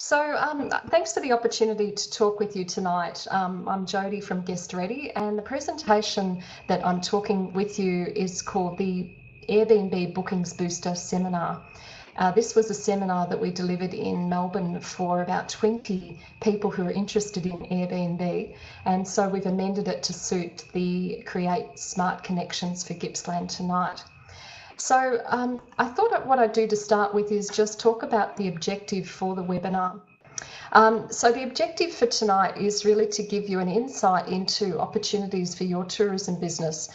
Thanks for the opportunity to talk with you tonight. I'm Jodie from Guest Ready, and the presentation that I'm talking with you is called the Airbnb Bookings Booster Seminar. This was a seminar that we delivered in Melbourne for about 20 people who are interested in Airbnb, and so we've amended it to suit the Create Smart Connections for Gippsland tonight. I thought what I'd do to start with is just talk about the objective for the webinar. The objective for tonight is really to give you an insight into opportunities for your tourism business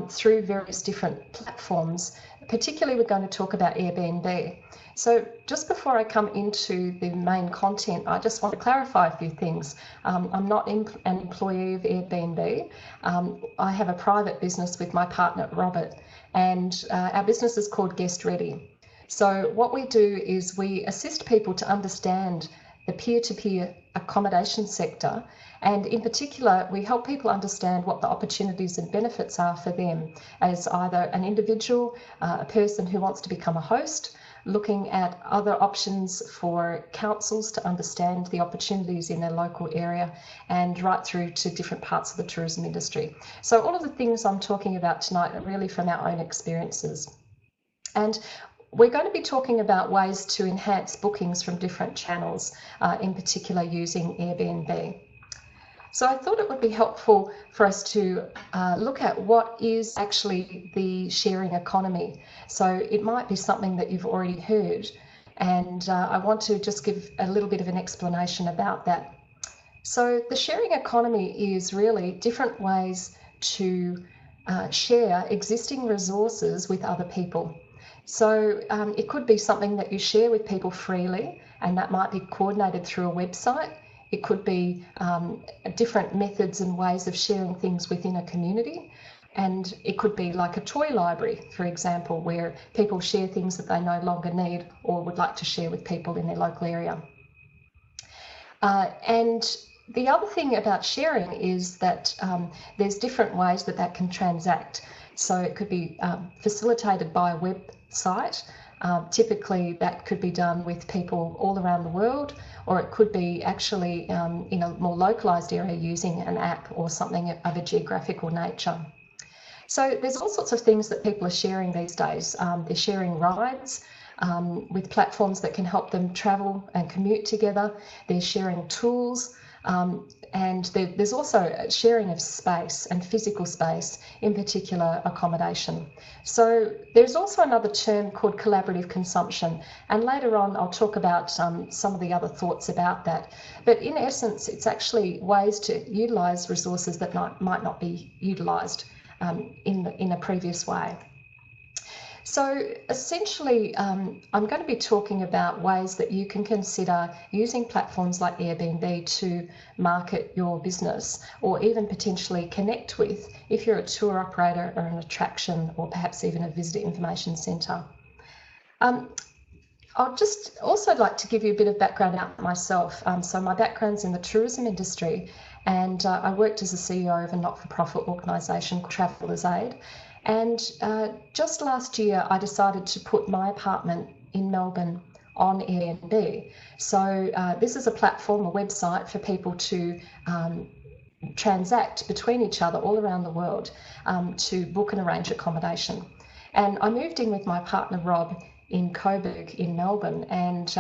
through various different platforms. Particularly, we're going to talk about Airbnb. So just before I come into the main content, I just want to clarify a few things. I'm not an employee of Airbnb. I have a private business with my partner, Robert, and our business is called Guest Ready. So what we do is we assist people to understand the peer-to-peer accommodation sector, and in particular we help people understand what the opportunities and benefits are for them as either an individual, a person who wants to become a host, looking at other options for councils to understand the opportunities in their local area, and right through to different parts of the tourism industry. So all of the things I'm talking about tonight are really from our own experiences. And we're going to be talking about ways to enhance bookings from different channels, in particular using Airbnb. So I thought it would be helpful for us to look at what is actually the sharing economy. So it might be something that you've already heard, and I want to just give a little bit of an explanation about that. So the sharing economy is really different ways to share existing resources with other people. So it could be something that you share with people freely, and that might be coordinated through a website. It could be different methods and ways of sharing things within a community. And it could be like a toy library, for example, where people share things that they no longer need or would like to share with people in their local area. And the other thing about sharing is that there's different ways that that can transact. So it could be facilitated by a website. Typically that could be done with people all around the world, or it could be actually in a more localized area using an app or something of a geographical nature. So there's all sorts of things that people are sharing these days. They're sharing rides with platforms that can help them travel and commute together. They're sharing tools, and there's also sharing of space and physical space, in particular accommodation. So there's also another term called collaborative consumption, and later on I'll talk about some of the other thoughts about that. But in essence, it's actually ways to utilise resources that might not be utilised in a previous way. So essentially, I'm going to be talking about ways that you can consider using platforms like Airbnb to market your business, or even potentially connect with if you're a tour operator or an attraction, or perhaps even a visitor information centre. I'd just also like to give you a bit of background about myself. So my background's in the tourism industry, and I worked as a CEO of a not-for-profit organisation called Travellers Aid. And just last year, I decided to put my apartment in Melbourne on Airbnb. So this is a platform, a website for people to transact between each other all around the world to book and arrange accommodation. And I moved in with my partner, Rob, in Coburg in Melbourne, and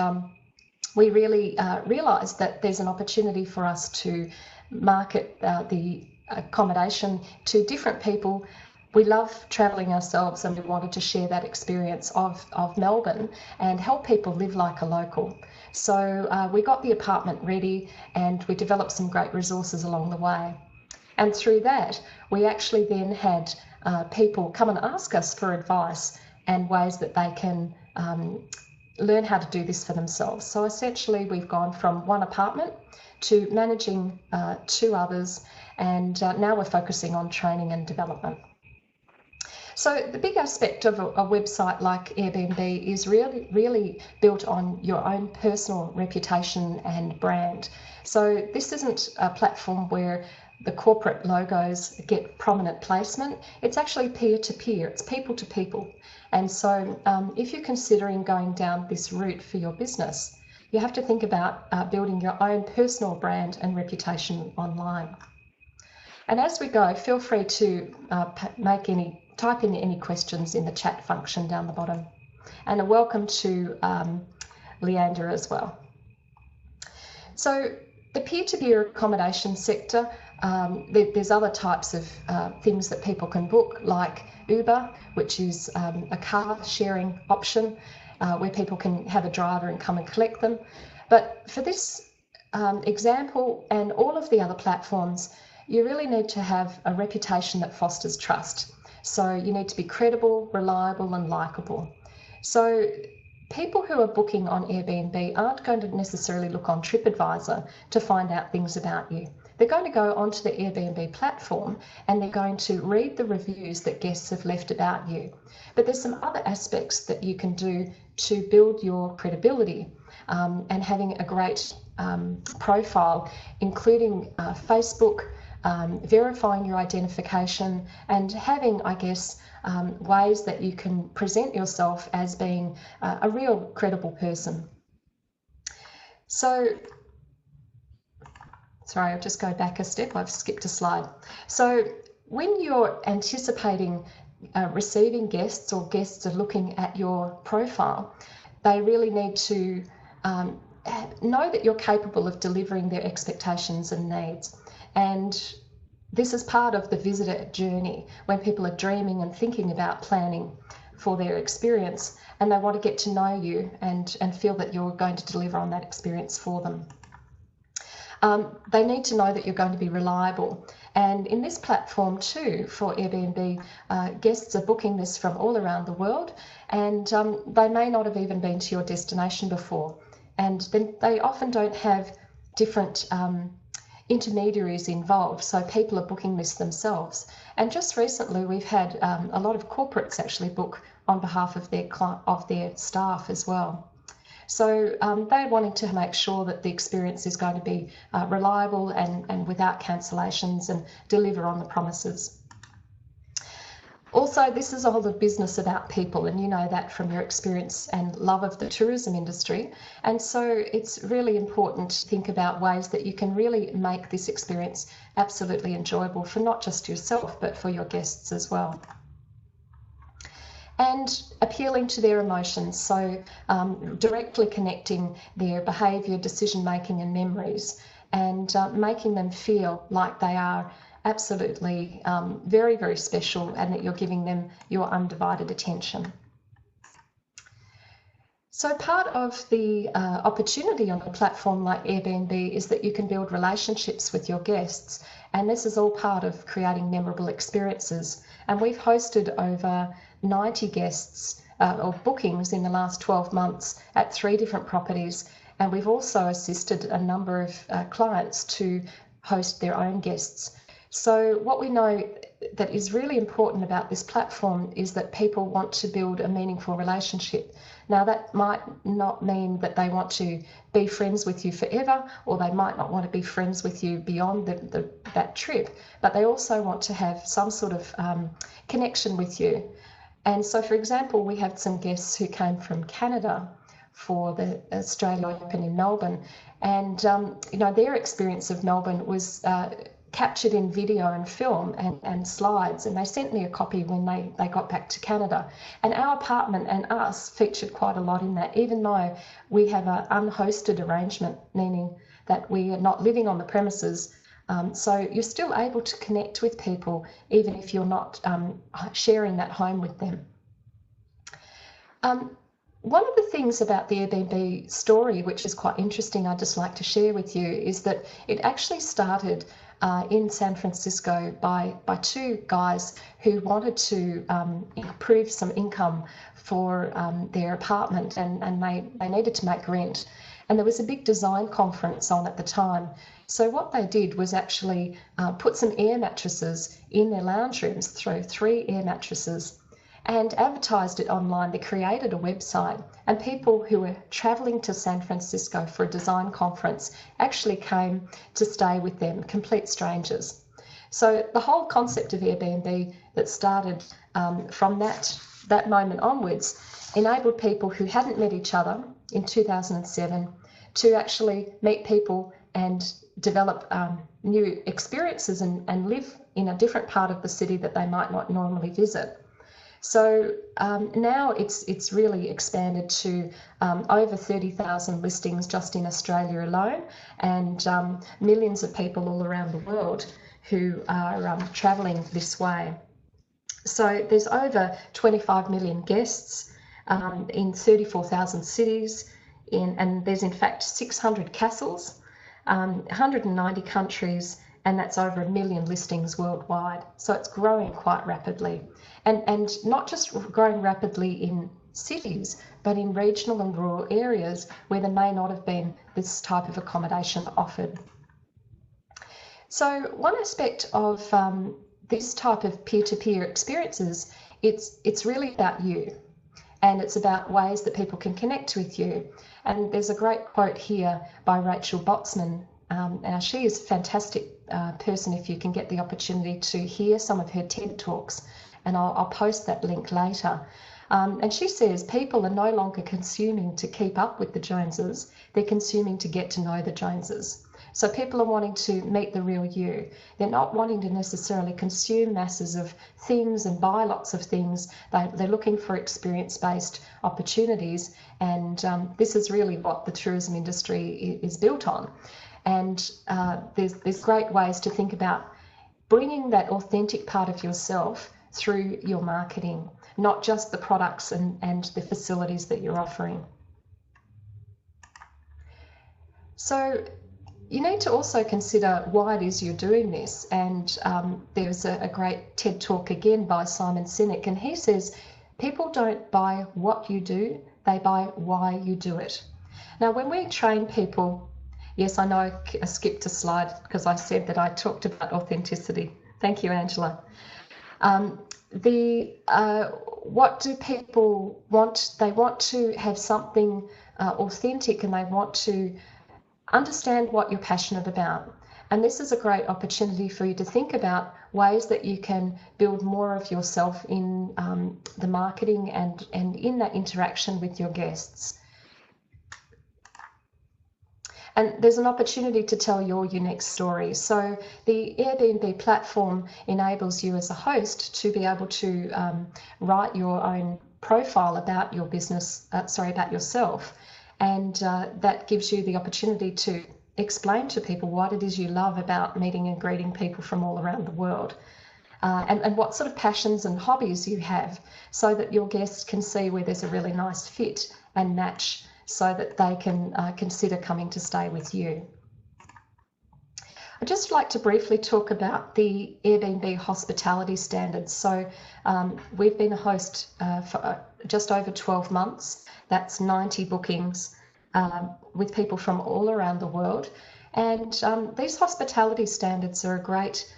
we really realised that there's an opportunity for us to market the accommodation to different people. We love travelling ourselves, and we wanted to share that experience of Melbourne and help people live like a local. So we got the apartment ready, and we developed some great resources along the way. And through that, we actually then had people come and ask us for advice and ways that they can learn how to do this for themselves. So essentially, we've gone from one apartment to managing 2 others, and now we're focusing on training and development. So the big aspect of a website like Airbnb is really built on your own personal reputation and brand. So this isn't a platform where the corporate logos get prominent placement. It's actually peer-to-peer, it's people-to-people. And so if you're considering going down this route for your business, You have to think about building your own personal brand and reputation online. And as we go, feel free to type in any questions in the chat function down the bottom. And a welcome to Leander as well. So the peer-to-peer accommodation sector, there's other types of things that people can book, like Uber, which is a car sharing option where people can have a driver and come and collect them. But for this example and all of the other platforms, you really need to have a reputation that fosters trust. So you need to be credible, reliable and likable. So people who are booking on Airbnb aren't going to necessarily look on TripAdvisor to find out things about you. They're going to go onto the Airbnb platform and they're going to read the reviews that guests have left about you. But there's some other aspects that you can do to build your credibility and having a great profile, including Facebook, verifying your identification and having, I guess, ways that you can present yourself as being a real credible person. So, sorry, I'll just go back a step. I've skipped a slide. So when you're anticipating receiving guests or guests are looking at your profile, they really need to know that you're capable of delivering their expectations and needs. And this is part of the visitor journey when people are dreaming and thinking about planning for their experience and they want to get to know you and feel that you're going to deliver on that experience for them. They need to know that you're going to be reliable. And in this platform too, for Airbnb, guests are booking this from all around the world and they may not have even been to your destination before. And then they often don't have different intermediaries involved, so people are booking this themselves. And just recently we've had a lot of corporates actually book on behalf of their staff as well. So they're wanting to make sure that the experience is going to be reliable and without cancellations and deliver on the promises. Also, this is all the business about people, and you know that from your experience and love of the tourism industry. And so it's really important to think about ways that you can really make this experience absolutely enjoyable for not just yourself, but for your guests as well. And appealing to their emotions, so directly connecting their behaviour, decision making and memories, and making them feel like they are absolutely very, very special and that you're giving them your undivided attention. So part of the opportunity on a platform like Airbnb is that you can build relationships with your guests, and this is all part of creating memorable experiences. And we've hosted over 90 guests or bookings in the last 12 months at 3 different properties, and we've also assisted a number of clients to host their own guests. So what we know that is really important about this platform is that people want to build a meaningful relationship. Now that might not mean that they want to be friends with you forever, or they might not want to be friends with you beyond that trip, but they also want to have some sort of connection with you. And so, for example, we had some guests who came from Canada for the Australia Open in Melbourne, and you know, their experience of Melbourne was captured in video and film and slides, and they sent me a copy when they got back to Canada. And our apartment and us featured quite a lot in that, even though we have an unhosted arrangement, meaning that we are not living on the premises. So you're still able to connect with people even if you're not sharing that home with them. One of the things about the Airbnb story, which is quite interesting, I'd just like to share with you, is that it actually started in San Francisco by 2 guys who wanted to improve some income for their apartment, and they needed to make rent. And there was a big design conference on at the time. So what they did was actually put some air mattresses in their lounge rooms, through 3 air mattresses, and advertised it online. They created a website, and people who were traveling to San Francisco for a design conference actually came to stay with them, complete strangers. So the whole concept of Airbnb that started from that moment onwards enabled people who hadn't met each other in 2007 to actually meet people and develop new experiences and live in a different part of the city that they might not normally visit. So now it's really expanded to over 30,000 listings just in Australia alone, and millions of people all around the world who are travelling this way. So there's over 25 million guests in 34,000 cities, and there's in fact 600 castles, 190 countries, and that's over 1 million listings worldwide. So it's growing quite rapidly. And not just growing rapidly in cities, but in regional and rural areas where there may not have been this type of accommodation offered. So one aspect of this type of peer-to-peer experiences, it's really about you, and it's about ways that people can connect with you. And there's a great quote here by Rachel Botsman. Now she is a fantastic person if you can get the opportunity to hear some of her TED Talks, and I'll post that link later. And she says people are no longer consuming to keep up with the Joneses, they're consuming to get to know the Joneses. So people are wanting to meet the real you. They're not wanting to necessarily consume masses of things and buy lots of things. They're looking for experience-based opportunities, and this is really what the tourism industry is built on. And there's great ways to think about bringing that authentic part of yourself through your marketing, not just the products and the facilities that you're offering. So you need to also consider why it is you're doing this. And there's a great TED Talk again by Simon Sinek, and he says, people don't buy what you do, they buy why you do it. Now, when we train people, yes, I know I skipped a slide because I said that I talked about authenticity. Thank you, Angela. What do people want? They want to have something authentic, and they want to understand what you're passionate about. And this is a great opportunity for you to think about ways that you can build more of yourself in the marketing and in that interaction with your guests. And there's an opportunity to tell your unique story. So the Airbnb platform enables you as a host to be able to write your own profile about your business, about yourself. And that gives you the opportunity to explain to people what it is you love about meeting and greeting people from all around the world, and what sort of passions and hobbies you have, so that your guests can see where there's a really nice fit and match, so that they can consider coming to stay with you. I'd just like to briefly talk about the Airbnb hospitality standards. So we've been a host for just over 12 months. That's 90 bookings with people from all around the world. And these hospitality standards are a great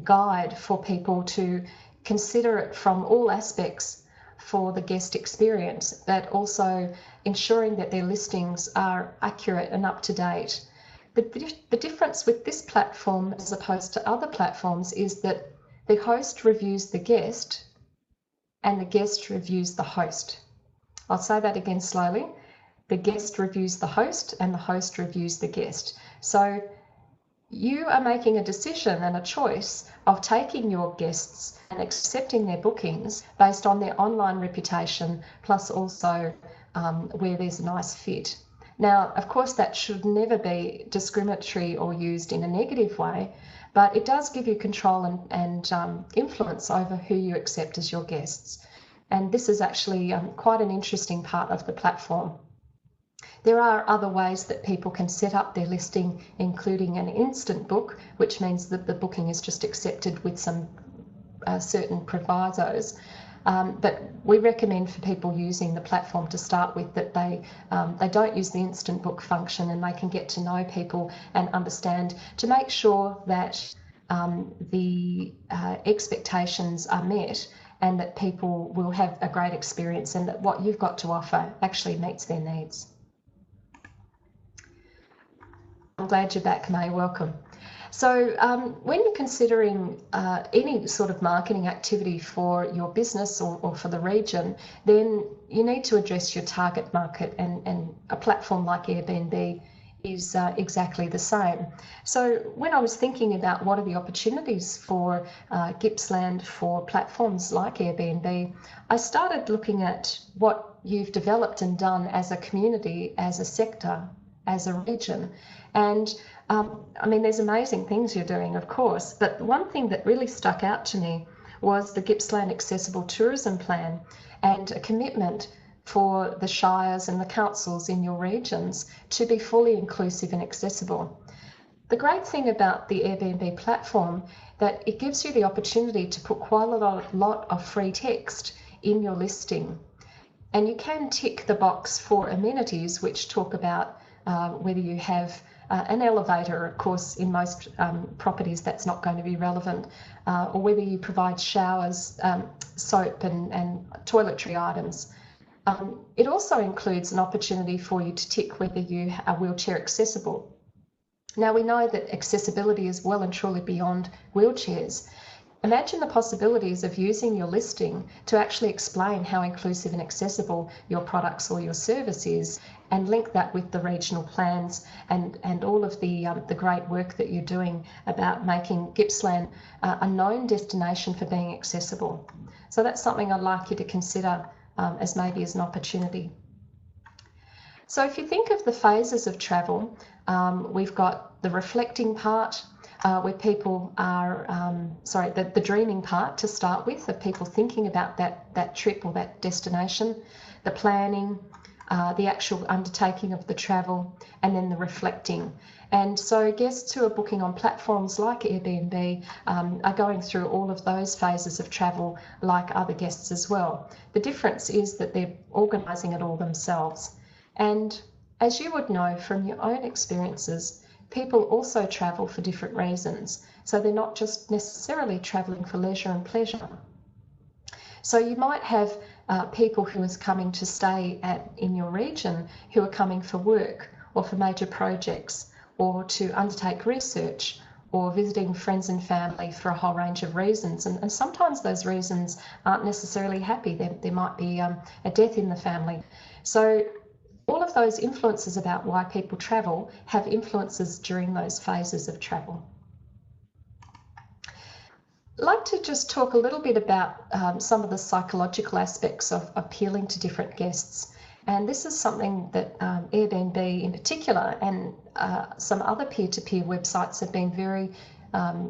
guide for people to consider it from all aspects for the guest experience, but also ensuring that their listings are accurate and up to date. The difference with this platform as opposed to other platforms is that the host reviews the guest and the guest reviews the host. I'll say that again slowly. The guest reviews the host and the host reviews the guest. So you are making a decision and a choice of taking your guests and accepting their bookings based on their online reputation, plus also where there's a nice fit. Now, of course, that should never be discriminatory or used in a negative way, but it does give you control and influence over who you accept as your guests. And this is actually quite an interesting part of the platform. There are other ways that people can set up their listing, including an instant book, which means that the booking is just accepted with some certain provisos. But we recommend for people using the platform to start with that they don't use the instant book function, and they can get to know people and understand to make sure that the expectations are met and that people will have a great experience and that what you've got to offer actually meets their needs. I'm glad you're back, May. Welcome. So when you're considering any sort of marketing activity for your business or for the region, then you need to address your target market, and a platform like Airbnb is exactly the same. So when I was thinking about what are the opportunities for Gippsland for platforms like Airbnb, I started looking at what you've developed and done as a community, as a sector, as a region. And I mean, there's amazing things you're doing, of course, but one thing that really stuck out to me was the Gippsland Accessible Tourism Plan and a commitment for the shires and the councils in your regions to be fully inclusive and accessible. The great thing about the Airbnb platform that it gives you the opportunity to put quite a lot of free text in your listing. And you can tick the box for amenities which talk about whether you have an elevator. Of course, in most properties that's not going to be relevant, or whether you provide showers, soap and toiletry items. It also includes an opportunity for you to tick whether you are wheelchair accessible. Now, we know that accessibility is well and truly beyond wheelchairs. Imagine the possibilities of using your listing to actually explain how inclusive and accessible your products or your service is, and link that with the regional plans and all of the great work that you're doing about making Gippsland a known destination for being accessible. So that's something I'd like you to consider as maybe as an opportunity. So if you think of the phases of travel, we've got the reflecting part, where people are, the dreaming part to start with, of people thinking about that trip or that destination, the planning, the actual undertaking of the travel, and then the reflecting. And so guests who are booking on platforms like Airbnb are going through all of those phases of travel like other guests as well. The difference is that they're organising it all themselves. And as you would know from your own experiences, people also travel for different reasons. So they're not just necessarily travelling for leisure and pleasure. So you might have people who is coming to stay in your region who are coming for work or for major projects, or to undertake research, or visiting friends and family for a whole range of reasons. And sometimes those reasons aren't necessarily happy. There might be a death in the family. So all of those influences about why people travel have influences during those phases of travel. I'd like to just talk a little bit about some of the psychological aspects of appealing to different guests. And this is something that Airbnb in particular and some other peer-to-peer websites have been very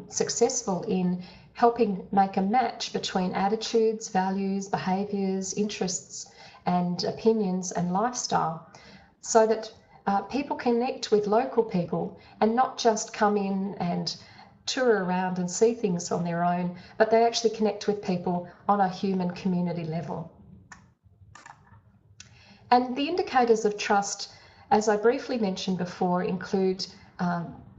successful in helping make a match between attitudes, values, behaviours, interests and opinions and lifestyle, so that people connect with local people and not just come in and tour around and see things on their own, but they actually connect with people on a human community level. And the indicators of trust, as I briefly mentioned before, include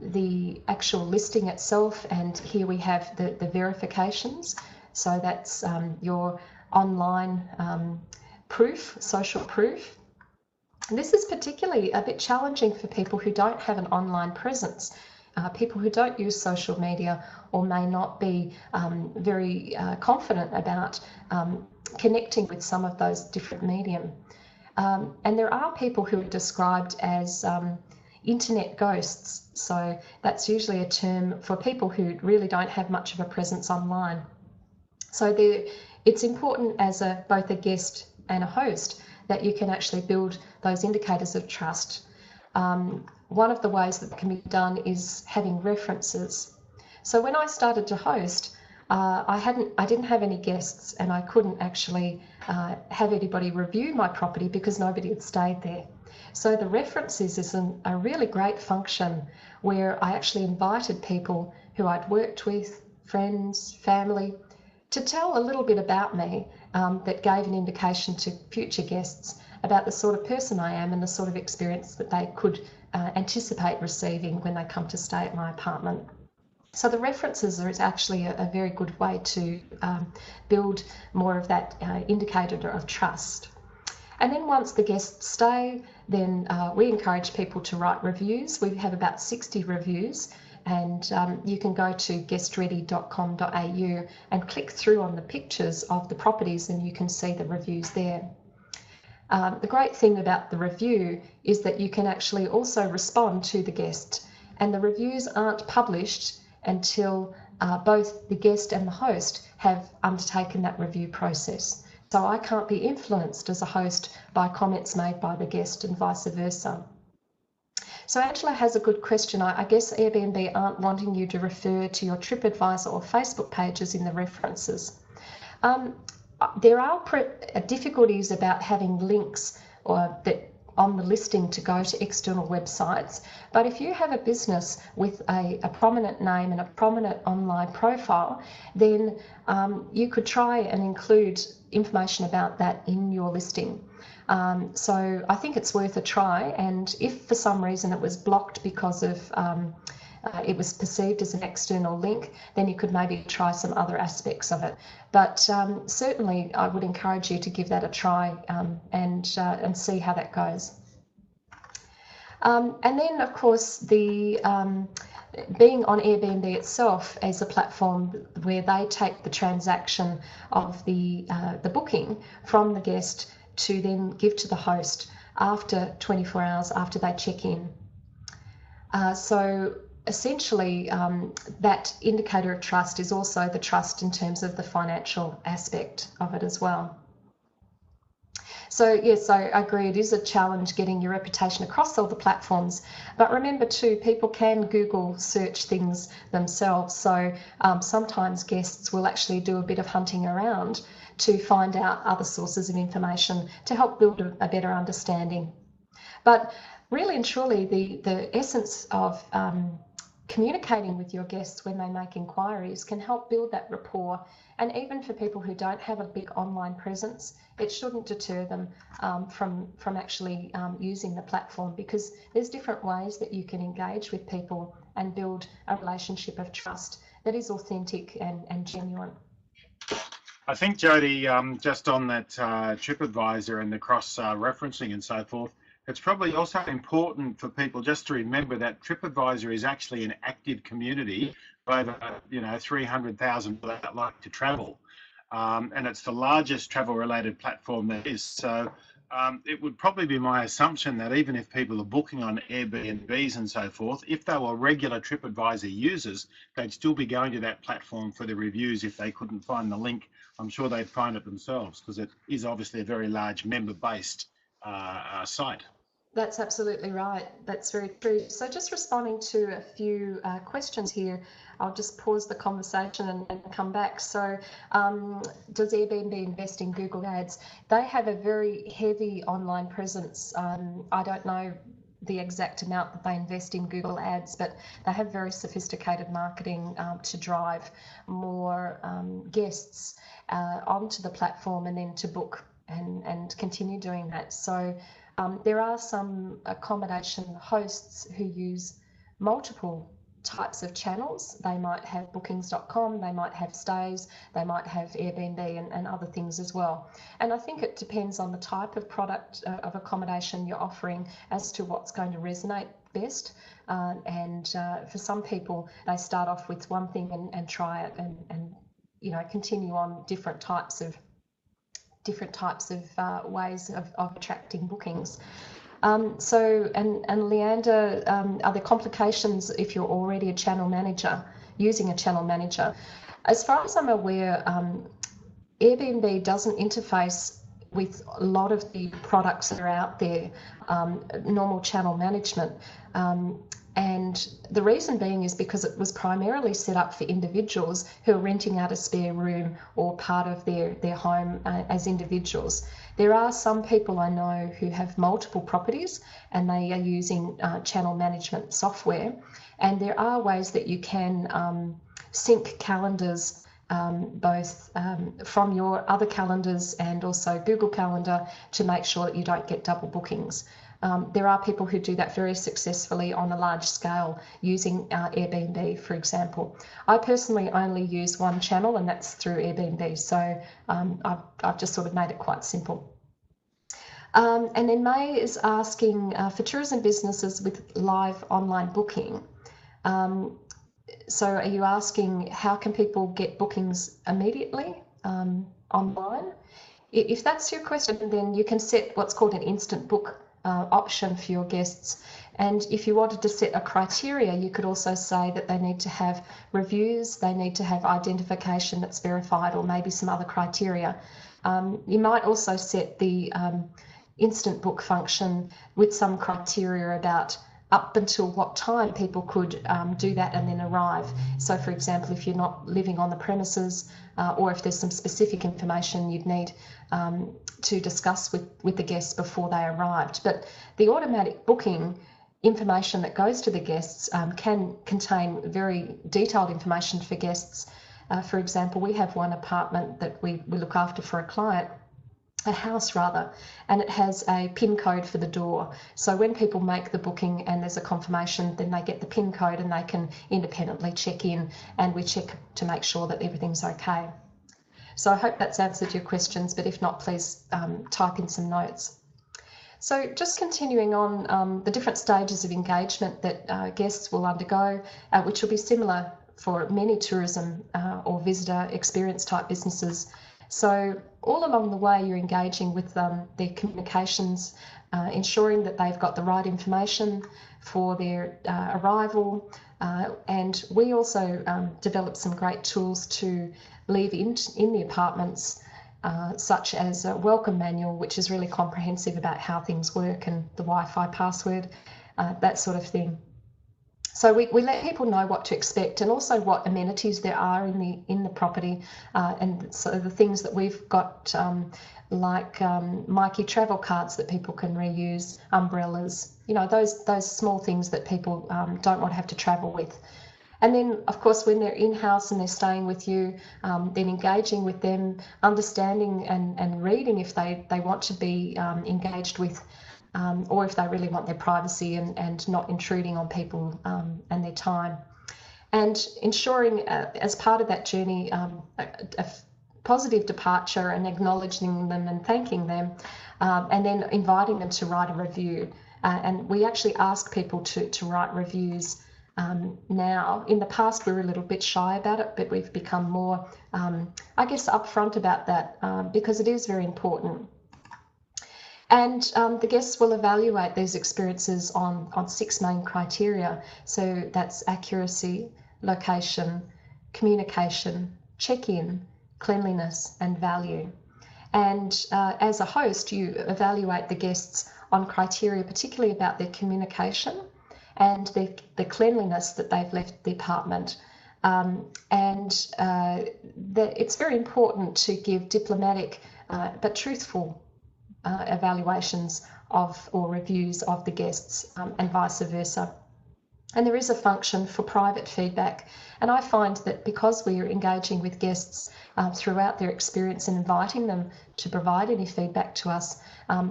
the actual listing itself, and here we have the verifications. So that's your online proof, social proof. And this is particularly a bit challenging for people who don't have an online presence, people who don't use social media or may not be very confident about connecting with some of those different medium. And there are people who are described as internet ghosts. So that's usually a term for people who really don't have much of a presence online. So it's important as both a guest and a host that you can actually build those indicators of trust. One of the ways that can be done is having references. So when I started to host, I didn't have any guests, and I couldn't actually have anybody review my property because nobody had stayed there. So the references is a really great function where I actually invited people who I'd worked with, friends, family, to tell a little bit about me that gave an indication to future guests about the sort of person I am and the sort of experience that they could anticipate receiving when they come to stay at my apartment. So the references are actually a very good way to build more of that indicator of trust. And then once the guests stay, then we encourage people to write reviews. We have about 60 reviews, and you can go to guestready.com.au and click through on the pictures of the properties and you can see the reviews there. The great thing about the review is that you can actually also respond to the guest, and the reviews aren't published until both the guest and the host have undertaken that review process. So I can't be influenced as a host by comments made by the guest and vice versa. So Angela has a good question. I guess Airbnb aren't wanting you to refer to your TripAdvisor or Facebook pages in the references. There are difficulties about having links on the listing to go to external websites, but if you have a business with a prominent name and a prominent online profile, then you could try and include information about that in your listing. So I think it's worth a try, and if for some reason it was blocked because of it was perceived as an external link, then you could maybe try some other aspects of it. But certainly I would encourage you to give that a try and see how that goes. And then, of course, the being on Airbnb itself as a platform where they take the transaction of the booking from the guest to then give to the host after 24 hours after they check in. So essentially, that indicator of trust is also the trust in terms of the financial aspect of it as well. So yes, I agree, it is a challenge getting your reputation across all the platforms, but remember too, people can Google search things themselves, so sometimes guests will actually do a bit of hunting around to find out other sources of information to help build a better understanding. But really and truly, the essence of communicating with your guests when they make inquiries can help build that rapport. And even for people who don't have a big online presence, it shouldn't deter them from actually using the platform, because there's different ways that you can engage with people and build a relationship of trust that is authentic and genuine. I think, Jodie, just on that TripAdvisor and the cross-referencing and so forth, it's probably also important for people just to remember that TripAdvisor is actually an active community of over 300,000 people that like to travel, and it's the largest travel-related platform there is. So it would probably be my assumption that even if people are booking on Airbnbs and so forth, if they were regular TripAdvisor users, they'd still be going to that platform for the reviews. If they couldn't find the link, I'm sure they'd find it themselves, because it is obviously a very large member-based site. That's absolutely right. That's very true. So just responding to a few questions here, I'll just pause the conversation and come back. So does Airbnb invest in Google Ads? They have a very heavy online presence. I don't know the exact amount that they invest in Google Ads, but they have very sophisticated marketing to drive more guests onto the platform and then to book and continue doing that. So there are some accommodation hosts who use multiple types of channels. They might have bookings.com, they might have stays, they might have Airbnb and other things as well. And I think it depends on the type of product of accommodation you're offering as to what's going to resonate best. For some people, they start off with one thing and try it and continue on different types of ways of attracting bookings. And Leander, are there complications if you're already a channel manager, using a channel manager? As far as I'm aware, Airbnb doesn't interface with a lot of the products that are out there, normal channel management. And the reason being is because it was primarily set up for individuals who are renting out a spare room or part of their home as individuals. There are some people I know who have multiple properties and they are using channel management software. And there are ways that you can sync calendars both from your other calendars and also Google Calendar to make sure that you don't get double bookings. There are people who do that very successfully on a large scale using Airbnb, for example. I personally only use one channel, and that's through Airbnb, so I've just sort of made it quite simple. And then May is asking, for tourism businesses with live online booking, So are you asking how can people get bookings immediately online? If that's your question, then you can set what's called an instant book option for your guests. And if you wanted to set a criteria, you could also say that they need to have reviews, they need to have identification that's verified, or maybe some other criteria. You might also set the instant book function with some criteria about up until what time people could do that and then arrive. So for example, if you're not living on the premises, or if there's some specific information you'd need to discuss with the guests before they arrived. But the automatic booking information that goes to the guests can contain very detailed information for guests. For example, we have one apartment that we look after for a client, a house rather, and it has a PIN code for the door. So when people make the booking and there's a confirmation, then they get the PIN code and they can independently check in, and we check to make sure that everything's okay. So I hope that's answered your questions, but if not, please type in some notes. So just continuing on the different stages of engagement that guests will undergo, which will be similar for many tourism or visitor experience type businesses. So all along the way, you're engaging with their communications, ensuring that they've got the right information for their arrival. And we also develop some great tools to leave in the apartments, such as a welcome manual, which is really comprehensive about how things work and the Wi-Fi password, that sort of thing. So we let people know what to expect, and also what amenities there are in the property, and so the things that we've got, like Mikey travel cards that people can reuse, umbrellas, you know, those small things that people don't want to have to travel with. And then, of course, when they're in-house and they're staying with you, then engaging with them, understanding and reading if they want to be engaged with, or if they really want their privacy and not intruding on people and their time. And ensuring, as part of that journey, a positive departure and acknowledging them and thanking them, and then inviting them to write a review. And we actually ask people to write reviews now. In the past, we were a little bit shy about it, but we've become more, I guess, upfront about that, because it is very important. And the guests will evaluate these experiences on 6 main criteria. So that's accuracy, location, communication, check-in, cleanliness, and value. And as a host, you evaluate the guests on criteria, particularly about their communication and the cleanliness that they've left the apartment. It's very important to give diplomatic but truthful evaluations of or reviews of the guests, and vice versa. And there is a function for private feedback. And I find that because we are engaging with guests throughout their experience and inviting them to provide any feedback to us,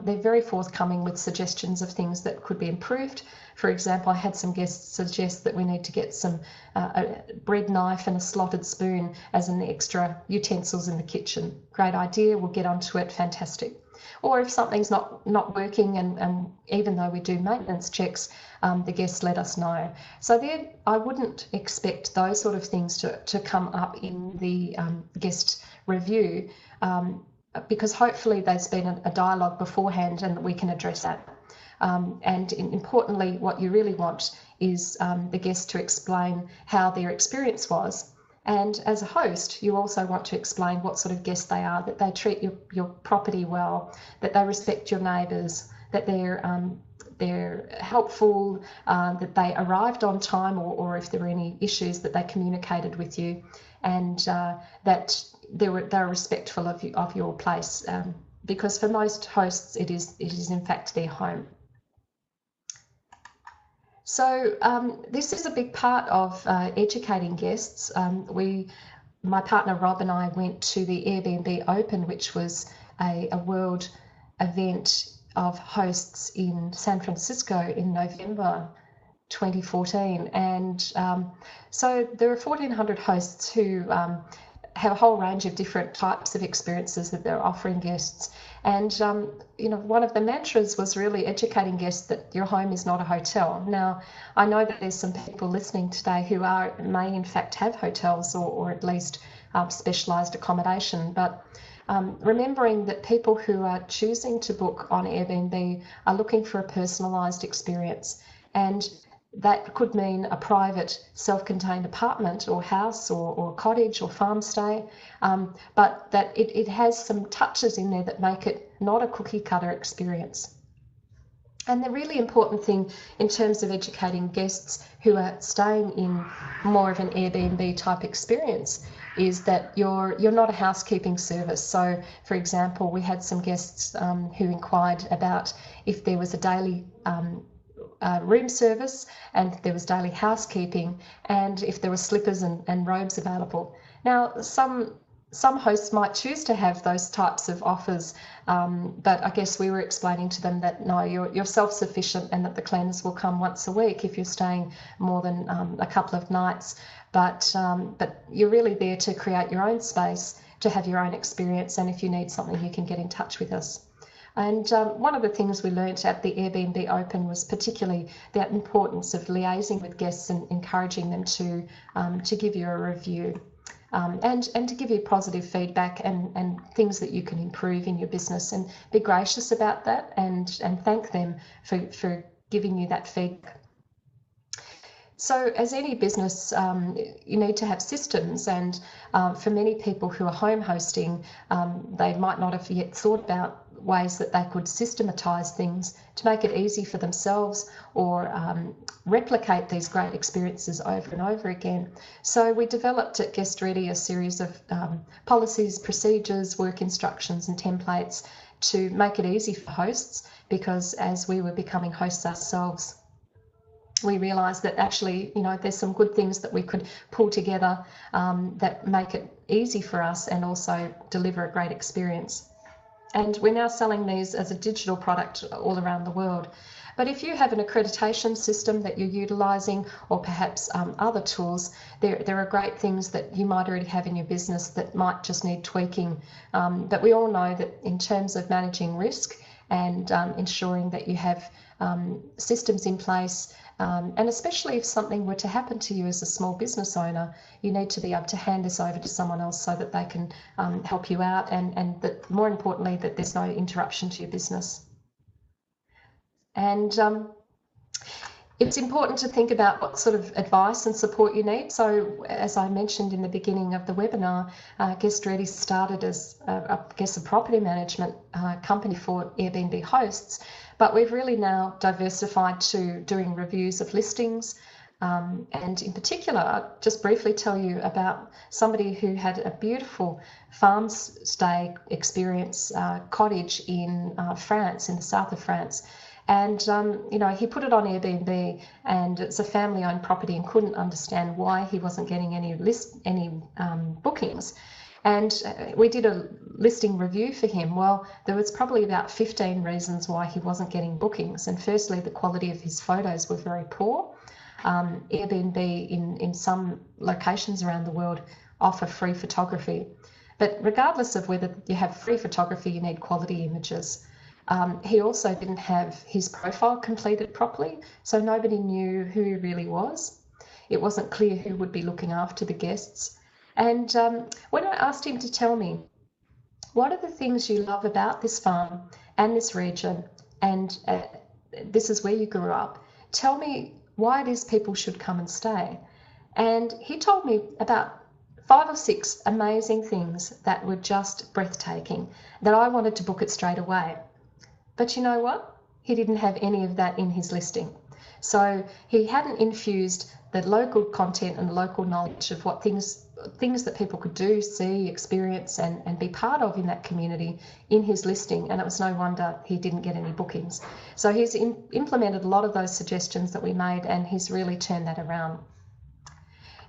they're very forthcoming with suggestions of things that could be improved. For example, I had some guests suggest that we need to get some a bread knife and a slotted spoon as an extra utensils in the kitchen. Great idea, we'll get onto it, fantastic. Or if something's not working, and even though we do maintenance checks, the guests let us know. So there, I wouldn't expect those sort of things to come up in the guest review, because hopefully there's been a dialogue beforehand and we can address that. And importantly, what you really want is the guest to explain how their experience was. And as a host, you also want to explain what sort of guest they are, that they treat your property well, that they respect your neighbours, that they're helpful, that they arrived on time, or if there were any issues that they communicated with you, and that they're respectful of your place, because for most hosts it is in fact their home. So this is a big part of educating guests. My partner Rob and I went to the BnB Open, which was a world event of hosts in San Francisco in November 2014. And so there are 1,400 hosts who have a whole range of different types of experiences that they're offering guests. And one of the mantras was really educating guests that your home is not a hotel. Now, I know that there's some people listening today who may in fact have hotels or at least specialised accommodation, but remembering that people who are choosing to book on Airbnb are looking for a personalised experience, and that could mean a private self-contained apartment or house or cottage or farm stay, but that it has some touches in there that make it not a cookie cutter experience. And the really important thing in terms of educating guests who are staying in more of an Airbnb type experience is that you're not a housekeeping service. So, for example, we had some guests who inquired about if there was a daily room service and there was daily housekeeping, and if there were slippers and robes available. Now, some hosts might choose to have those types of offers, but I guess we were explaining to them that no, you're self-sufficient, and that the cleaners will come once a week if you're staying more than a couple of nights. But you're really there to create your own space, to have your own experience, and if you need something, you can get in touch with us. And one of the things we learnt at the Airbnb Open was particularly the importance of liaising with guests and encouraging them to give you a review. And to give you positive feedback and things that you can improve in your business, and be gracious about that and thank them for giving you that feedback. So as any business, you need to have systems, and for many people who are home hosting, they might not have yet thought about ways that they could systematise things to make it easy for themselves, or replicate these great experiences over and over again. So we developed at Guest Ready a series of policies, procedures, work instructions and templates to make it easy for hosts, because as we were becoming hosts ourselves, we realised that actually, there's some good things that we could pull together that make it easy for us and also deliver a great experience. And we're now selling these as a digital product all around the world. But if you have an accreditation system that you're utilising, or perhaps other tools, there are great things that you might already have in your business that might just need tweaking. But we all know that in terms of managing risk and ensuring that you have systems in place, and especially if something were to happen to you as a small business owner, you need to be able to hand this over to someone else so that they can help you out, and that, more importantly, that there's no interruption to your business. And it's important to think about what sort of advice and support you need. So, as I mentioned in the beginning of the webinar, Guest Ready started as, a property management company for Airbnb hosts, but we've really now diversified to doing reviews of listings. And in particular, I'll just briefly tell you about somebody who had a beautiful farm stay experience, cottage in France, in the south of France. And, he put it on Airbnb, and it's a family-owned property, and couldn't understand why he wasn't getting any bookings. And we did a listing review for him. Well, there was probably about 15 reasons why he wasn't getting bookings. And firstly, the quality of his photos were very poor. Airbnb in some locations around the world offer free photography. But regardless of whether you have free photography, you need quality images. He also didn't have his profile completed properly, so nobody knew who he really was. It wasn't clear who would be looking after the guests. And when I asked him to tell me, what are the things you love about this farm and this region, and this is where you grew up, tell me why it is people should come and stay. And he told me about 5 or 6 amazing things that were just breathtaking, that I wanted to book it straight away. But you know what? He didn't have any of that in his listing. So he hadn't infused the local content and local knowledge of what things that people could do, see, experience, and be part of in that community in his listing. And it was no wonder he didn't get any bookings. So he's implemented a lot of those suggestions that we made, and he's really turned that around.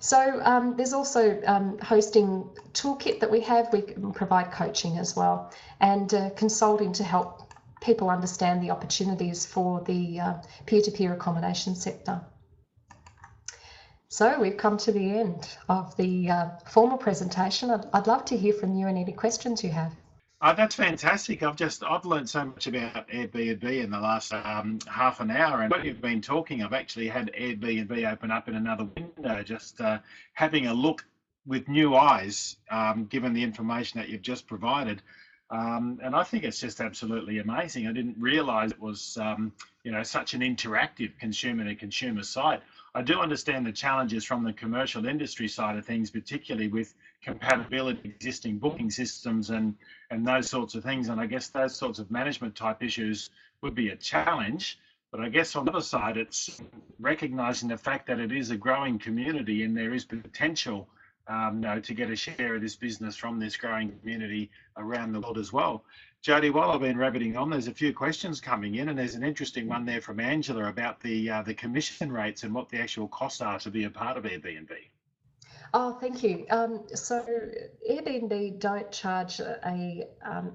So there's also hosting toolkit that we have. We provide coaching as well, and consulting to help people understand the opportunities for the peer-to-peer accommodation sector. So we've come to the end of the formal presentation. I'd love to hear from you and any questions you have. That's fantastic. I've learned so much about Airbnb in the last half an hour, and what you've been talking, I've actually had Airbnb open up in another window, just having a look with new eyes, given the information that you've just provided. And I think it's just absolutely amazing. I didn't realise it was, such an interactive consumer to consumer site. I do understand the challenges from the commercial industry side of things, particularly with compatibility with existing booking systems and those sorts of things. And I guess those sorts of management type issues would be a challenge. But I guess on the other side, it's recognising the fact that it is a growing community and there is potential to get a share of this business from this growing community around the world as well. Jodie, while I've been rabbiting on, there's a few questions coming in, and there's an interesting one there from Angela about the commission rates and what the actual costs are to be a part of Airbnb. Oh, thank you. So Airbnb don't charge a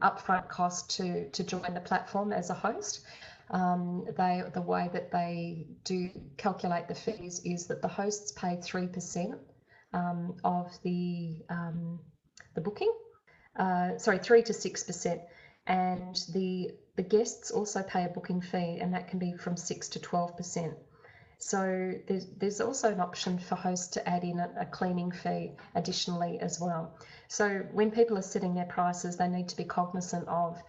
upfront cost to join the platform as a host. The way that they do calculate the fees is that the hosts pay 3% of the booking. 3 to 6%, and the guests also pay a booking fee, and that can be from 6 to 12%. So there's also an option for hosts to add in a cleaning fee additionally as well. So when people are setting their prices, they need to be cognizant of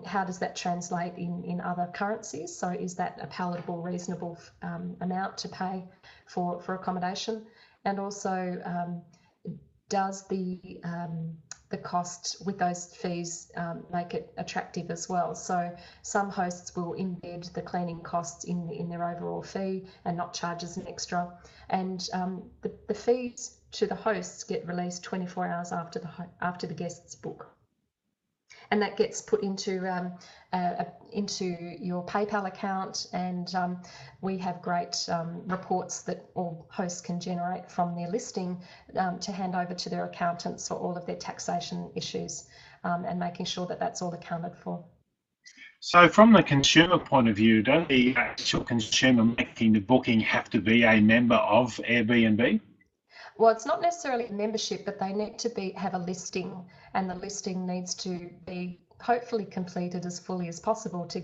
how does that translate in other currencies. So is that a palatable, reasonable amount to pay for accommodation? And also, does the cost with those fees make it attractive as well? So some hosts will embed the cleaning costs in their overall fee and not charge as an extra. And the fees to the hosts get released 24 hours after the guests book. And that gets put into your PayPal account, and we have great reports that all hosts can generate from their listing to hand over to their accountants for all of their taxation issues, and making sure that that's all accounted for. So from the consumer point of view, don't the actual consumer making the booking have to be a member of Airbnb? Well, it's not necessarily a membership, but they need to have a listing, and the listing needs to be hopefully completed as fully as possible to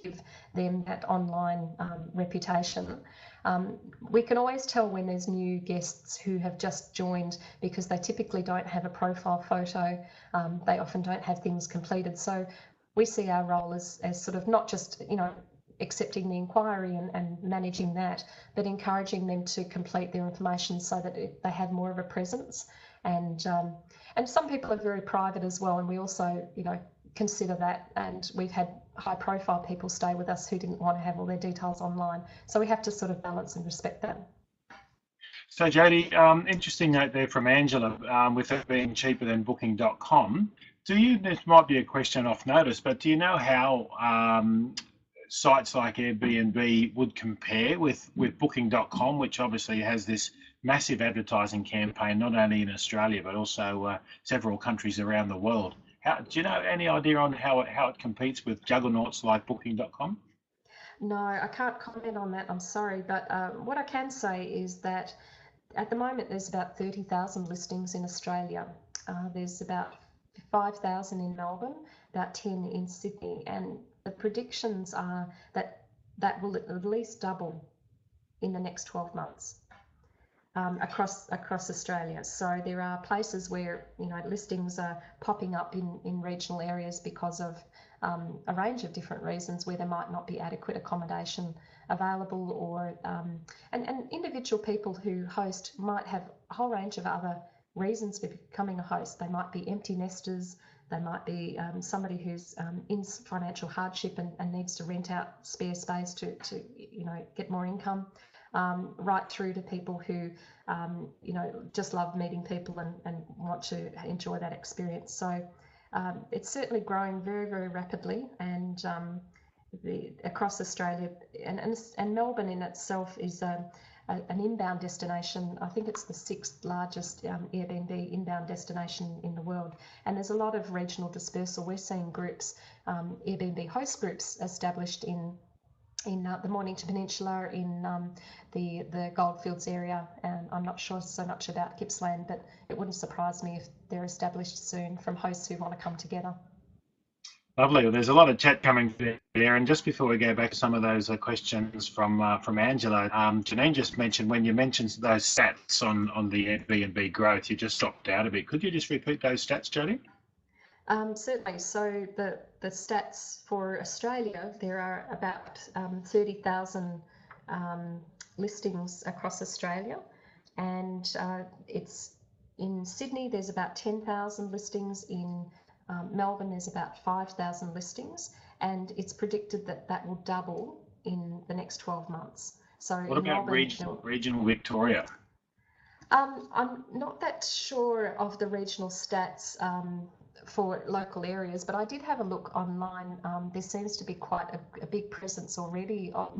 give them that online reputation. We can always tell when there's new guests who have just joined because they typically don't have a profile photo. They often don't have things completed. So we see our role as sort of not just, accepting the inquiry and managing that, but encouraging them to complete their information so that they have more of a presence. And some people are very private as well, and we also, consider that. And we've had high-profile people stay with us who didn't want to have all their details online. So we have to sort of balance and respect that. So Jodie, interesting note there from Angela, with it being cheaper than Booking.com. This might be a question off notice, but do you know how sites like Airbnb would compare with Booking.com, which obviously has this massive advertising campaign, not only in Australia, but also several countries around the world? Do you know any idea on how it competes with juggernauts like Booking.com? No, I can't comment on that, I'm sorry. But what I can say is that at the moment there's about 30,000 listings in Australia. There's about 5,000 in Melbourne, about 10 in Sydney, and the predictions are that will at least double in the next 12 months across Australia. So there are places where listings are popping up in regional areas because of a range of different reasons, where there might not be adequate accommodation available, or and individual people who host might have a whole range of other reasons for becoming a host. They might be empty nesters. They might be somebody who's in financial hardship and needs to rent out spare space to get more income, right through to people who just love meeting people and want to enjoy that experience. So it's certainly growing very, very rapidly, and across Australia, and Melbourne in itself is an inbound destination. I think it's the 6th largest Airbnb inbound destination in the world, and there's a lot of regional dispersal. We're seeing groups, Airbnb host groups, established in the Mornington Peninsula, in the Goldfields area, and I'm not sure so much about Gippsland, but it wouldn't surprise me if they're established soon from hosts who want to come together. Lovely. Well, there's a lot of chat coming through there. And just before we go back to some of those questions from Angela, Janine just mentioned, when you mentioned those stats on the Airbnb growth, you just dropped out a bit. Could you just repeat those stats, Jodie? Certainly. So the stats for Australia, there are about 30,000 listings across Australia, and it's in Sydney. There's about 10,000 listings. In Melbourne, there's about 5,000 listings, and it's predicted that that will double in the next 12 months. So what about Melbourne, regional Victoria? I'm not that sure of the regional stats for local areas, but I did have a look online. There seems to be quite a big presence already of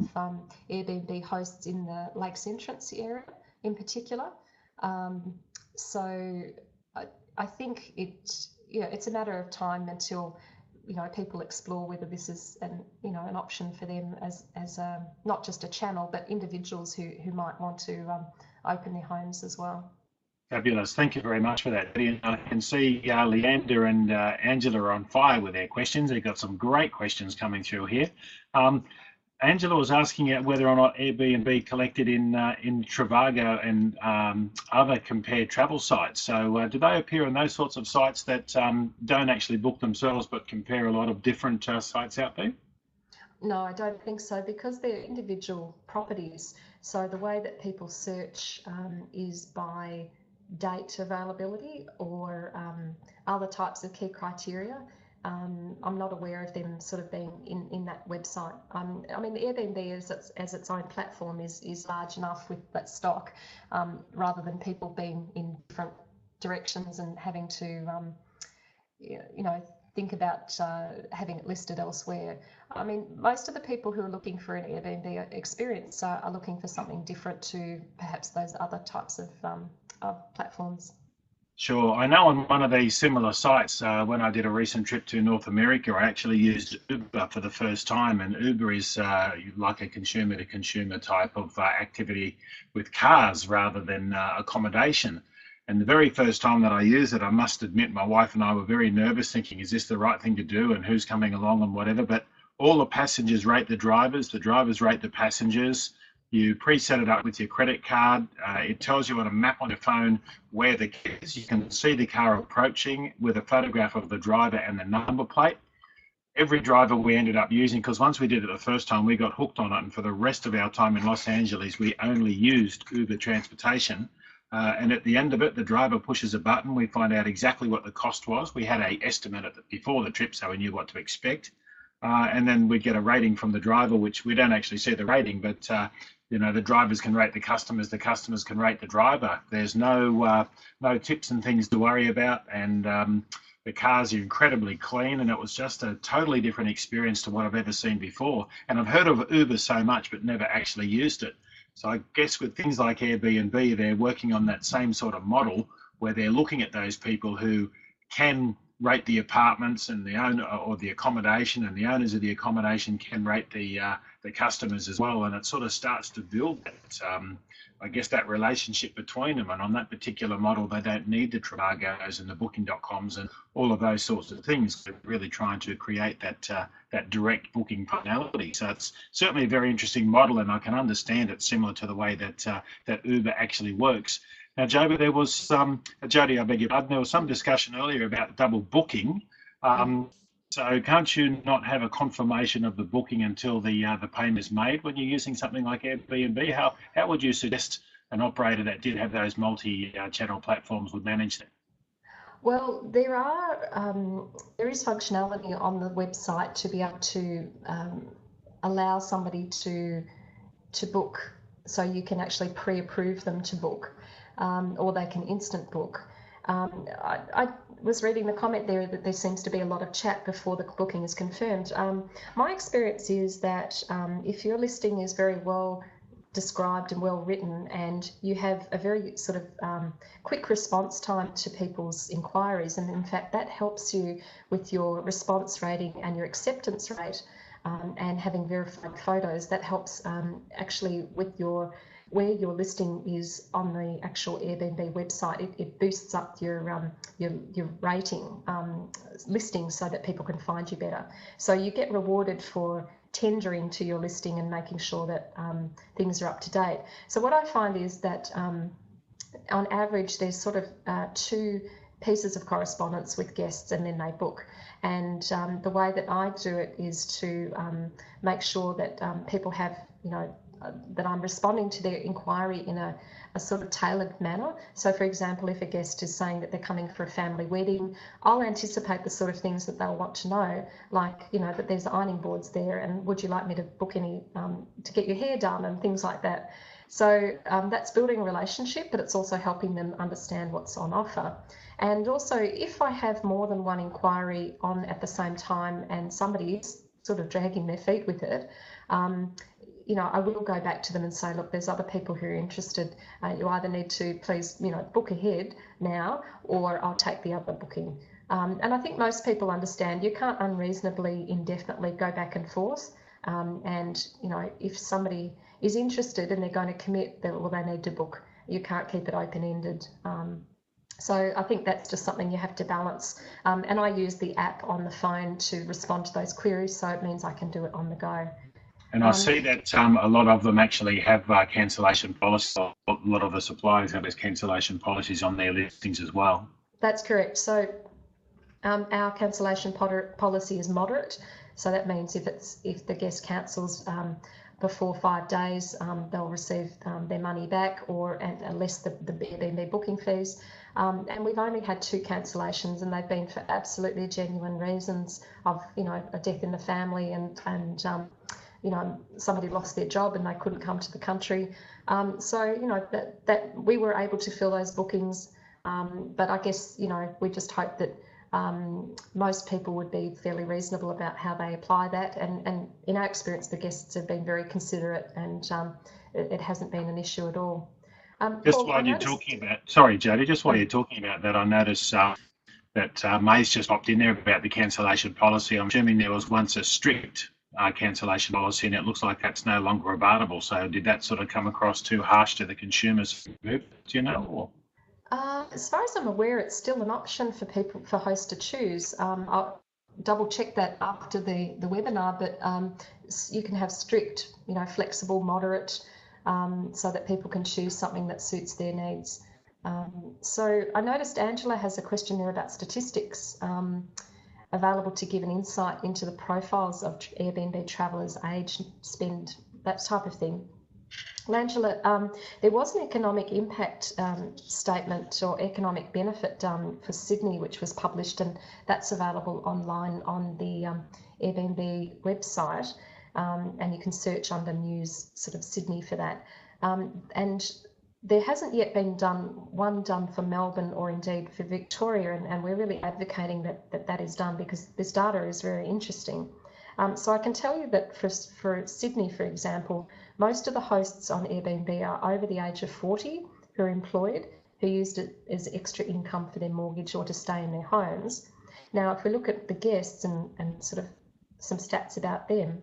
Airbnb hosts in the Lakes Entrance area in particular. So I think it's a matter of time until people explore whether this is an option for them as not just a channel, but individuals who might want to open their homes as well. Fabulous. Thank you very much for that. And I can see Leander and Angela are on fire with their questions. They've got some great questions coming through here. Angela was asking whether or not Airbnb collected in Trivago and other compared travel sites. So do they appear on those sorts of sites that don't actually book themselves but compare a lot of different sites out there? No, I don't think so, because they're individual properties. So the way that people search is by date availability or other types of key criteria. I'm not aware of them sort of being in that website. I mean, the Airbnb as its own platform is large enough with that stock, rather than people being in different directions and having to, think about having it listed elsewhere. I mean, most of the people who are looking for an Airbnb experience are looking for something different to perhaps those other types of platforms. Sure. I know on one of these similar sites, when I did a recent trip to North America, I actually used Uber for the first time, and Uber is like a consumer-to-consumer type of activity with cars rather than accommodation. And the very first time that I used it, I must admit, my wife and I were very nervous, thinking, is this the right thing to do, and who's coming along and whatever. But all the passengers rate the drivers rate the passengers. You pre-set it up with your credit card. It tells you on a map on your phone where the car is. You can see the car approaching with a photograph of the driver and the number plate. Every driver we ended up using, because once we did it the first time, we got hooked on it, and for the rest of our time in Los Angeles, we only used Uber transportation. And at the end of it, the driver pushes a button. We find out exactly what the cost was. We had an estimate before the trip, so we knew what to expect. And then we'd get a rating from the driver, which we don't actually see the rating, but the drivers can rate the customers can rate the driver. There's no tips and things to worry about, and the cars are incredibly clean, and it was just a totally different experience to what I've ever seen before. And I've heard of Uber so much, but never actually used it. So I guess with things like Airbnb, they're working on that same sort of model where they're looking at those people who can rate the apartments and the owner or the accommodation, and the owners of the accommodation can rate the customers as well, and it sort of starts to build that, I guess, that relationship between them. And on that particular model, they don't need the Trivagos and the Booking.coms and all of those sorts of things. They're really trying to create that direct booking functionality. So it's certainly a very interesting model, and I can understand it's similar to the way that Uber actually works. Now, Jodie, I beg your pardon, there was some discussion earlier about double booking. So can't you not have a confirmation of the booking until the payment is made when you're using something like Airbnb? How would you suggest an operator that did have those multi-channel platforms would manage that? Well, there is functionality on the website to be able to allow somebody to book, so you can actually pre-approve them to book, or they can instant book. I was reading the comment there that there seems to be a lot of chat before the booking is confirmed. My experience is that if your listing is very well described and well written, and you have a very sort of quick response time to people's inquiries, and in fact that helps you with your response rating and your acceptance rate, and having verified photos, that helps actually with your where your listing is on the actual Airbnb website, it boosts up your rating listing so that people can find you better. So you get rewarded for tendering to your listing and making sure that things are up to date. So what I find is that on average there's sort of 2 pieces of correspondence with guests and then they book. And the way that I do it is to make sure that people have, that I'm responding to their inquiry in a sort of tailored manner. So for example, if a guest is saying that they're coming for a family wedding, I'll anticipate the sort of things that they'll want to know, like, that there's ironing boards there and would you like me to book any, to get your hair done and things like that. So that's building a relationship, but it's also helping them understand what's on offer. And also, if I have more than one inquiry on at the same time and somebody is sort of dragging their feet with it, I will go back to them and say, look, there's other people who are interested. You either need to please, book ahead now, or I'll take the other booking. And I think most people understand you can't unreasonably, indefinitely go back and forth. And, if somebody is interested and they're going to commit, they need to book. You can't keep it open-ended. So I think that's just something you have to balance. And I use the app on the phone to respond to those queries, so it means I can do it on the go. And I see that a lot of them actually have cancellation policies. A lot of the suppliers have those cancellation policies on their listings as well. That's correct. So our cancellation policy is moderate. So that means if the guest cancels before 5 days, they'll receive their money back, and less the BnB booking fees. And we've only had 2 cancellations, and they've been for absolutely genuine reasons of, a death in the family and somebody lost their job and they couldn't come to the country. So, that we were able to fill those bookings. But I guess, we just hope that most people would be fairly reasonable about how they apply that. And in our experience, the guests have been very considerate, and it hasn't been an issue at all. Just Paul, while you're talking about, sorry, Jodie, just while you're talking about that, I noticed that May's just popped in there about the cancellation policy. I'm assuming there was once a strict cancellation policy, and it looks like that's no longer abatable. So did that sort of come across too harsh to the consumers? Do you know? Or? As far as I'm aware, it's still an option for hosts to choose. I'll double check that after the webinar, but you can have strict, flexible, moderate, so that people can choose something that suits their needs. So I noticed Angela has a question there about statistics available to give an insight into the profiles of Airbnb travellers, age, spend, that type of thing. Well, Angela, there was an economic impact statement or economic benefit for Sydney, which was published, and that's available online on the Airbnb website, and you can search under News sort of Sydney for that. And there hasn't yet been one done for Melbourne or indeed for Victoria, and we're really advocating that is done because this data is very interesting. So I can tell you that for Sydney, for example, most of the hosts on Airbnb are over the age of 40 who are employed, who used it as extra income for their mortgage or to stay in their homes. Now, if we look at the guests and sort of some stats about them,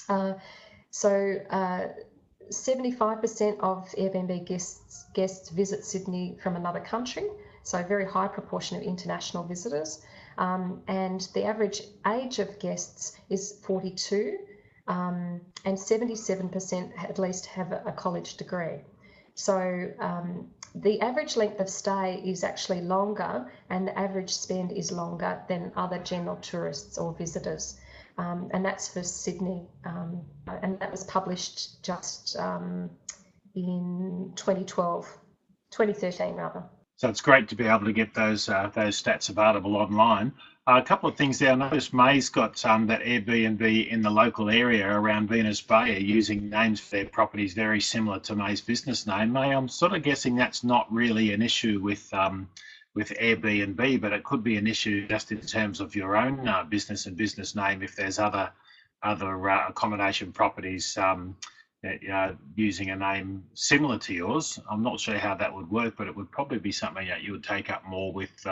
75% of Airbnb guests visit Sydney from another country, so a very high proportion of international visitors. And the average age of guests is 42, and 77% at least have a college degree. So the average length of stay is actually longer, and the average spend is longer than other general tourists or visitors. And that's for Sydney, and that was published just in 2013 rather. So it's great to be able to get those stats available online. A couple of things there. I noticed May's got that Airbnb in the local area around Venus Bay are using names for their properties very similar to May's business name. May, I'm sort of guessing that's not really an issue with Airbnb, but it could be an issue just in terms of your own business and business name if there's other accommodation properties using a name similar to yours. I'm not sure how that would work, but it would probably be something that you would take up more with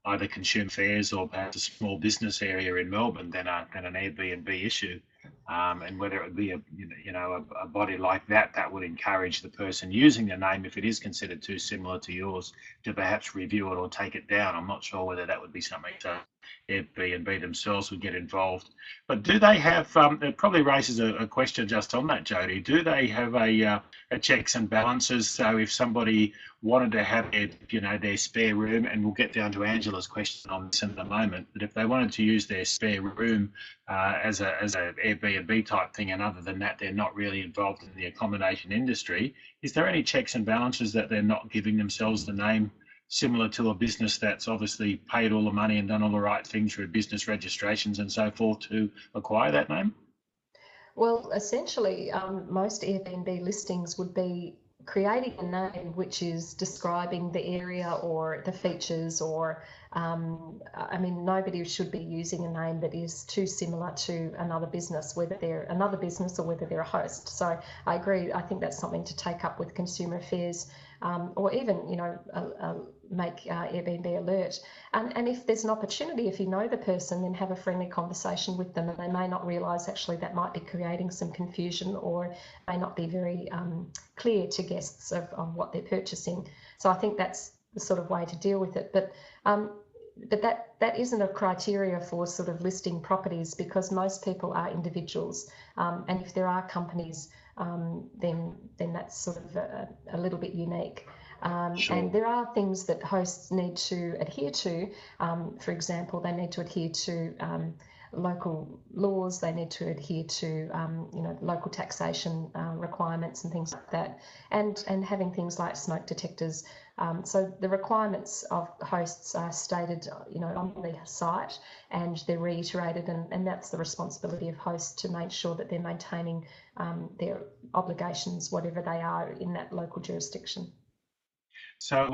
either consumer affairs or perhaps a small business area in Melbourne than an Airbnb issue. and whether it would be a body like that would encourage the person using the name, if it is considered too similar to yours, to perhaps review it or take it down. I'm not sure whether that would be something Airbnb themselves would get involved. But do they have, it probably raises a question just on that, Jodie, do they have a checks and balances? So if somebody wanted to have their spare room, and we'll get down to Angela's question on this in a moment, but if they wanted to use their spare room as a Airbnb type thing, and other than that they're not really involved in the accommodation industry, is there any checks and balances that they're not giving themselves the name similar to a business that's obviously paid all the money and done all the right things through business registrations and so forth to acquire that name? Well, essentially, most Airbnb listings would be creating a name which is describing the area or the features, or I mean, nobody should be using a name that is too similar to another business, whether they're another business or whether they're a host. So I agree. I think that's something to take up with Consumer Affairs, or even make Airbnb alert. And if there's an opportunity, if you know the person, then have a friendly conversation with them, and they may not realise actually that might be creating some confusion, or may not be very clear to guests of what they're purchasing. So I think that's the sort of way to deal with it. But that isn't a criteria for sort of listing properties, because most people are individuals, and if there are companies, then that's sort of a little bit unique. Sure. And there are things that hosts need to adhere to. For example, they need to adhere to local laws. They need to adhere to local taxation requirements and things like that, and having things like smoke detectors. So the requirements of hosts are stated on the site, and they're reiterated, and that's the responsibility of hosts to make sure that they're maintaining their obligations, whatever they are in that local jurisdiction. So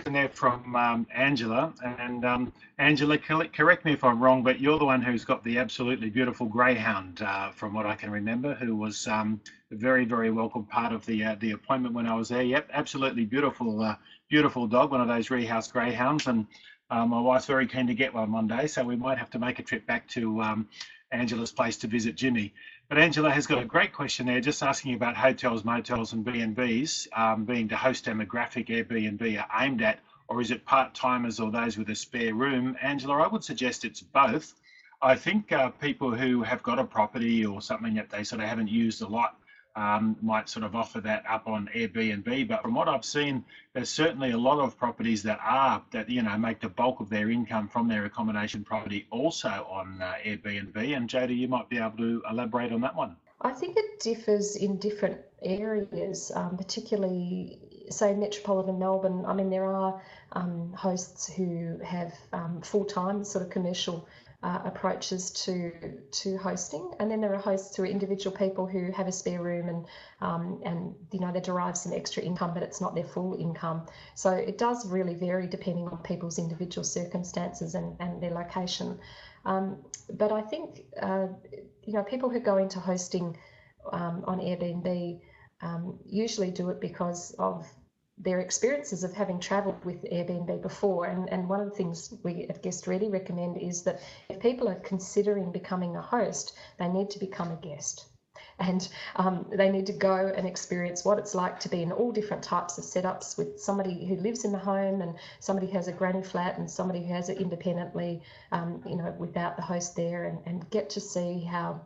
in there from Angela, and Angela, correct me if I'm wrong, but you're the one who's got the absolutely beautiful greyhound, from what I can remember, who was a very, very welcome part of the appointment when I was there. Yep, absolutely beautiful, beautiful dog, one of those rehouse greyhounds, and my wife's very keen to get one day, so we might have to make a trip back to Angela's place to visit Jimmy. But Angela has got a great question there, just asking about hotels, motels and BnBs, being the host demographic Airbnb are aimed at, or is it part-timers or those with a spare room? Angela, I would suggest it's both. I think people who have got a property or something that they sort of haven't used a lot might sort of offer that up on Airbnb, but from what I've seen, there's certainly a lot of properties that make the bulk of their income from their accommodation property also on Airbnb. And Jodie, you might be able to elaborate on that one. I think it differs in different areas, particularly, say, metropolitan Melbourne. I mean, there are hosts who have full-time sort of commercial approaches to hosting, and then there are hosts who are individual people who have a spare room and they derive some extra income, but it's not their full income. So it does really vary depending on people's individual circumstances and their location. But I think people who go into hosting on Airbnb usually do it because of their experiences of having travelled with Airbnb before. And one of the things we at Guest Ready recommend is that if people are considering becoming a host, they need to become a guest. And they need to go and experience what it's like to be in all different types of setups with somebody who lives in the home, and somebody who has a granny flat, and somebody who has it independently, without the host there, and get to see how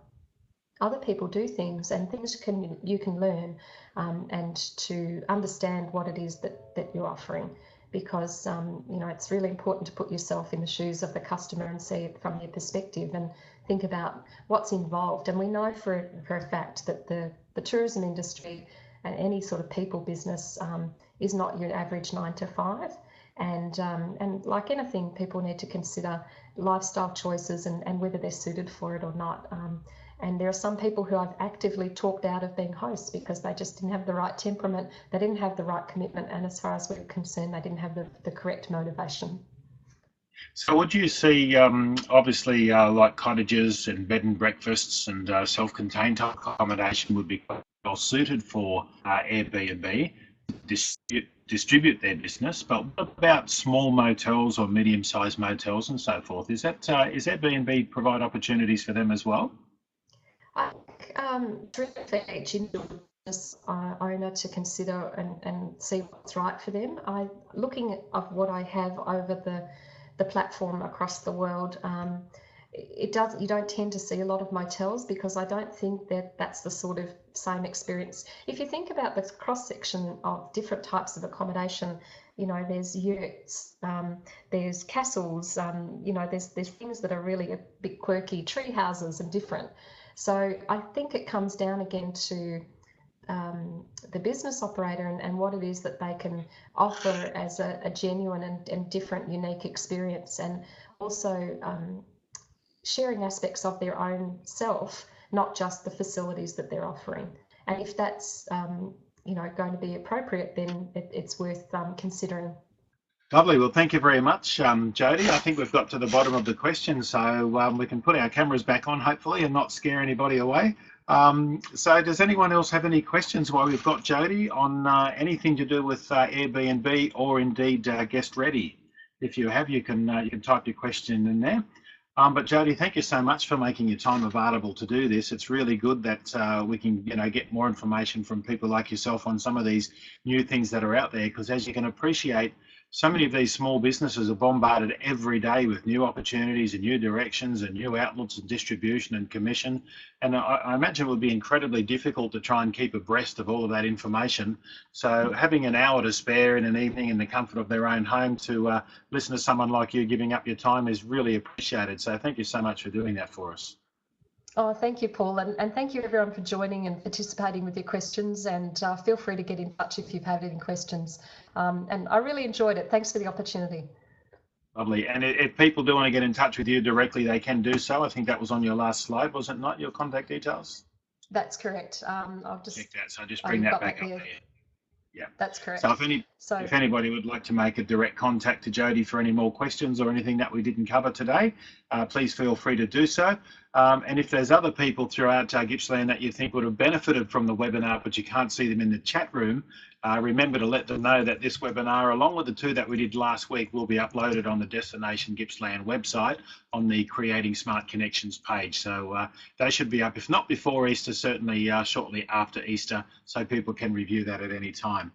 other people do things, and things you can learn, and to understand what it is that you're offering, because it's really important to put yourself in the shoes of the customer and see it from their perspective and think about what's involved. And we know for a fact that the tourism industry and any sort of people business is not your average 9 to 5, and like anything, people need to consider lifestyle choices and whether they're suited for it or not. And there are some people who I've actively talked out of being hosts because they just didn't have the right temperament, they didn't have the right commitment, and as far as we're concerned, they didn't have the correct motivation. So would you see, obviously, like cottages and bed and breakfasts and self-contained type accommodation would be well suited for Airbnb to distribute their business, but what about small motels or medium-sized motels and so forth? Is Airbnb provide opportunities for them as well? it's for each individual business owner to consider and see what's right for them. Looking at what I have over the platform across the world, you don't tend to see a lot of motels because I don't think that that's the sort of same experience. If you think about the cross section of different types of accommodation, there's yurts, there's castles, there's things that are really a bit quirky, tree houses and different. So I think it comes down again to the business operator and what it is that they can offer as a genuine and different, unique experience, and also sharing aspects of their own self, not just the facilities that they're offering. And if that's going to be appropriate, then it's worth considering. Lovely. Well, thank you very much, Jodie. I think we've got to the bottom of the question, so we can put our cameras back on, hopefully, and not scare anybody away. So does anyone else have any questions while we've got Jodie on anything to do with Airbnb or indeed Guest Ready? If you have, you can type your question in there. But Jodie, thank you so much for making your time available to do this. It's really good that we can, get more information from people like yourself on some of these new things that are out there, because as you can appreciate, so many of these small businesses are bombarded every day with new opportunities and new directions and new outlets and distribution and commission. And I imagine it would be incredibly difficult to try and keep abreast of all of that information. So having an hour to spare in an evening in the comfort of their own home to listen to someone like you giving up your time is really appreciated. So thank you so much for doing that for us. Oh, thank you, Paul, and thank you everyone for joining and participating with your questions, and feel free to get in touch if you've had any questions. And I really enjoyed it. Thanks for the opportunity. Lovely. And if people do want to get in touch with you directly, they can do so. I think that was on your last slide, was it not, your contact details? That's correct. I'll just check that. So just bring that back up there. Yeah, that's correct. So if anybody would like to make a direct contact to Jodie for any more questions or anything that we didn't cover today, please feel free to do so. And if there's other people throughout Gippsland that you think would have benefited from the webinar, but you can't see them in the chat room, remember to let them know that this webinar, along with the two that we did last week, will be uploaded on the Destination Gippsland website on the Creating Smart Connections page. So they should be up, if not before Easter, certainly shortly after Easter, so people can review that at any time.